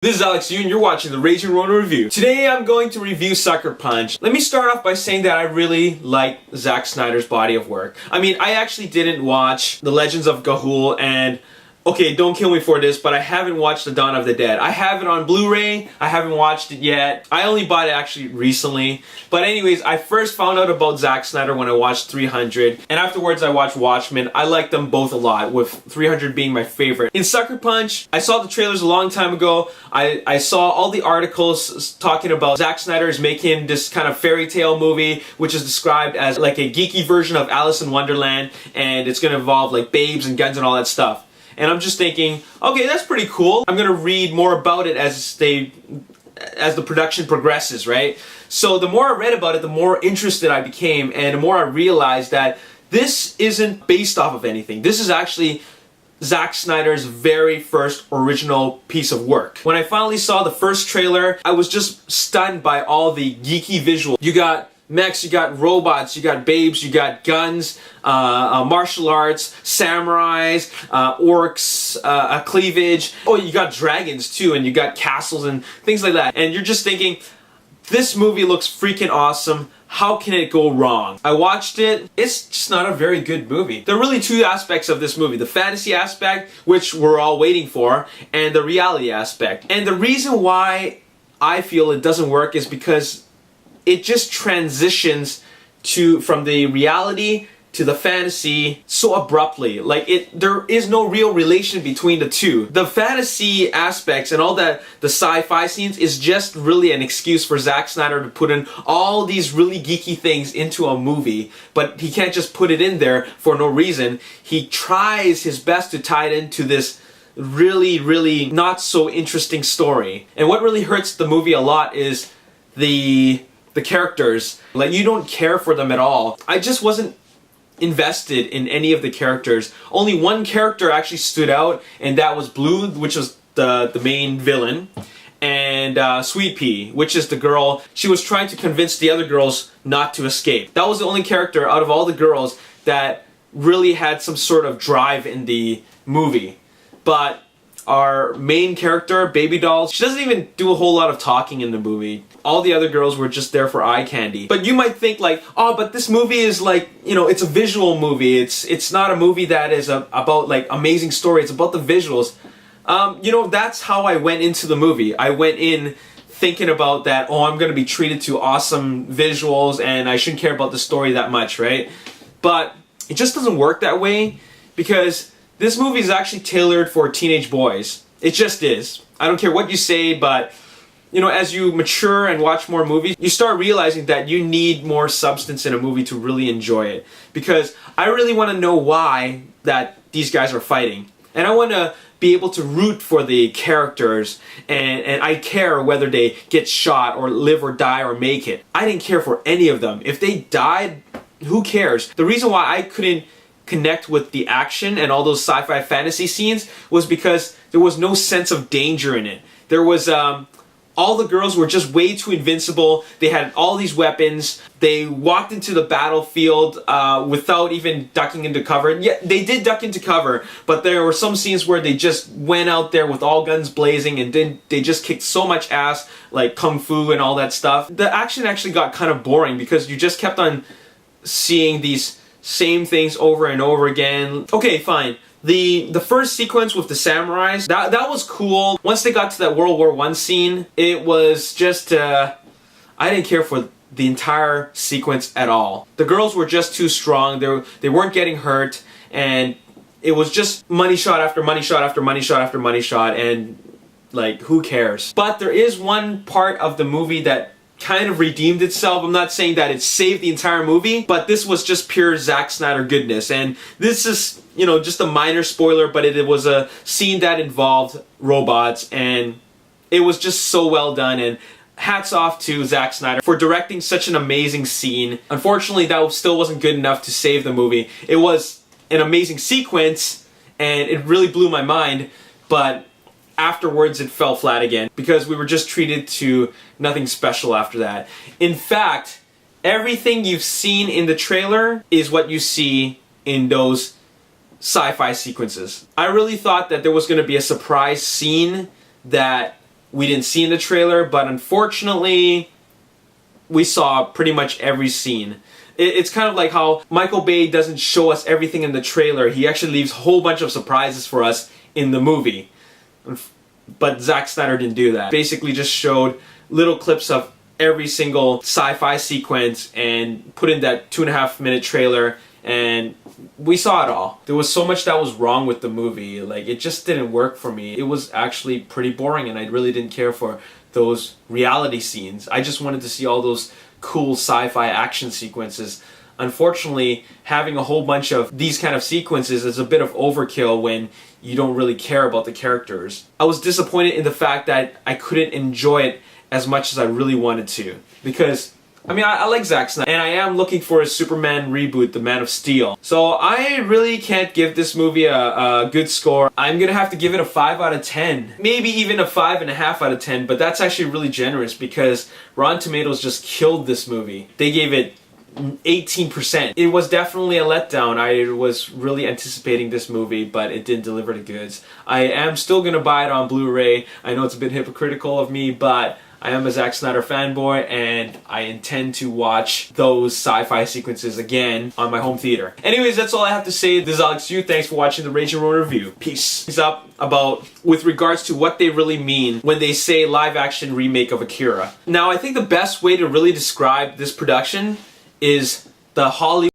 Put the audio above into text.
This is Alex Yu and you're watching the Ragin Ronin review. Today I'm going to review Sucker Punch. Let me start off by saying that I really like Zack Snyder's body of work. I mean, I actually didn't watch The Legends of Ga'Hoole and okay, don't kill me for this, but I haven't watched The Dawn of the Dead. I have it on Blu-ray. I haven't watched it yet. I only bought it actually recently. But anyways, I first found out about Zack Snyder when I watched 300. And afterwards I watched Watchmen. I like them both a lot, with 300 being my favorite. In Sucker Punch, I saw the trailers a long time ago. I saw all the articles talking about Zack Snyder is making this kind of fairy tale movie, which is described as like a geeky version of Alice in Wonderland. And it's going to involve like babes and guns and all that stuff. And I'm just thinking, okay, that's pretty cool. I'm gonna read more about it as the production progresses, right? So the more I read about it, the more interested I became, and the more I realized that this isn't based off of anything. This is actually Zack Snyder's very first original piece of work. When I finally saw the first trailer, I was just stunned by all the geeky visuals. You got mechs, you got robots, you got babes, you got guns, martial arts, samurais, orcs, cleavage. Oh, you got dragons too, and you got castles and things like that. And you're just thinking, this movie looks freaking awesome. How can it go wrong? I watched it. It's just not a very good movie. There are really two aspects of this movie. The fantasy aspect, which we're all waiting for, and the reality aspect. And the reason why I feel it doesn't work is because it just transitions from the reality to the fantasy so abruptly. Like there is no real relation between the two. The fantasy aspects and all that, the sci-fi scenes, is just really an excuse for Zack Snyder to put in all these really geeky things into a movie. But he can't just put it in there for no reason. He tries his best to tie it into this really not so interesting story. And what really hurts the movie a lot is the characters. Like, you don't care for them at all. I just wasn't invested in any of the characters. Only one character actually stood out, and that was Blue, which was the main villain, and Sweet Pea, which is the girl. She was trying to convince the other girls not to escape. That was the only character out of all the girls that really had some sort of drive in the movie. But our main character, Baby Doll, she doesn't even do a whole lot of talking in the movie. All the other girls were just there for eye candy. But you might think like, oh, but this movie is like, you know, it's a visual movie. It's not a movie that is about like amazing story. It's about the visuals. You know, that's how I went into the movie. I went in thinking about that, oh, I'm going to be treated to awesome visuals and I shouldn't care about the story that much, right? But it just doesn't work that way, because this movie is actually tailored for teenage boys. It just is. I don't care what you say, but you know, as you mature and watch more movies, you start realizing that you need more substance in a movie to really enjoy it. Because I really want to know why that these guys are fighting. And I want to be able to root for the characters, and I care whether they get shot or live or die or make it. I didn't care for any of them. If they died, who cares? The reason why I couldn't connect with the action and all those sci-fi fantasy scenes was because there was no sense of danger in it. There was all the girls were just way too invincible. They had all these weapons. They walked into the battlefield without even ducking into cover. Yeah, they did duck into cover, but there were some scenes where they just went out there with all guns blazing, and then they just kicked so much ass, like kung fu and all that stuff. The action actually got kind of boring because you just kept on seeing these same things over and over again. Okay, fine. The first sequence with the samurais, that was cool. Once they got to that World War I scene, it was just, I didn't care for the entire sequence at all. The girls were just too strong. They weren't getting hurt, and it was just money shot after money shot after money shot after money shot, and like, who cares? But there is one part of the movie that kind of redeemed itself. I'm not saying that it saved the entire movie, but this was just pure Zack Snyder goodness. And this is, you know, just a minor spoiler, but it was a scene that involved robots, and it was just so well done. And hats off to Zack Snyder for directing such an amazing scene. Unfortunately, that still wasn't good enough to save the movie. It was an amazing sequence, and it really blew my mind, but afterwards it fell flat again because we were just treated to nothing special after that. In fact, everything you've seen in the trailer is what you see in those sci-fi sequences. I really thought that there was going to be a surprise scene that we didn't see in the trailer, but unfortunately, we saw pretty much every scene. It's kind of like how Michael Bay doesn't show us everything in the trailer. He actually leaves a whole bunch of surprises for us in the movie. But Zack Snyder didn't do that. Basically just showed little clips of every single sci-fi sequence and put in that 2.5-minute trailer, and we saw it all. There was so much that was wrong with the movie. Like, it just didn't work for me. It was actually pretty boring, and I really didn't care for those reality scenes. I just wanted to see all those cool sci-fi action sequences. Unfortunately, having a whole bunch of these kind of sequences is a bit of overkill when you don't really care about the characters. I was disappointed in the fact that I couldn't enjoy it as much as I really wanted to. Because, I mean, I like Zack Snyder, and I am looking for a Superman reboot, The Man of Steel. So I really can't give this movie a good score. I'm gonna have to give it a 5 out of 10. Maybe even a 5.5 out of 10, but that's actually really generous because Rotten Tomatoes just killed this movie. They gave it 18%. It was definitely a letdown. I was really anticipating this movie, but it didn't deliver the goods. I am still gonna buy it on Blu-ray. I know it's a bit hypocritical of me, but I am a Zack Snyder fanboy, and I intend to watch those sci-fi sequences again on my home theater. Anyways, that's all I have to say. This is Alex Yu. Thanks for watching the Ragin Ronin review. Peace. Peace up about with regards to what they really mean when they say live-action remake of Akira. Now, I think the best way to really describe this production is the Hollywood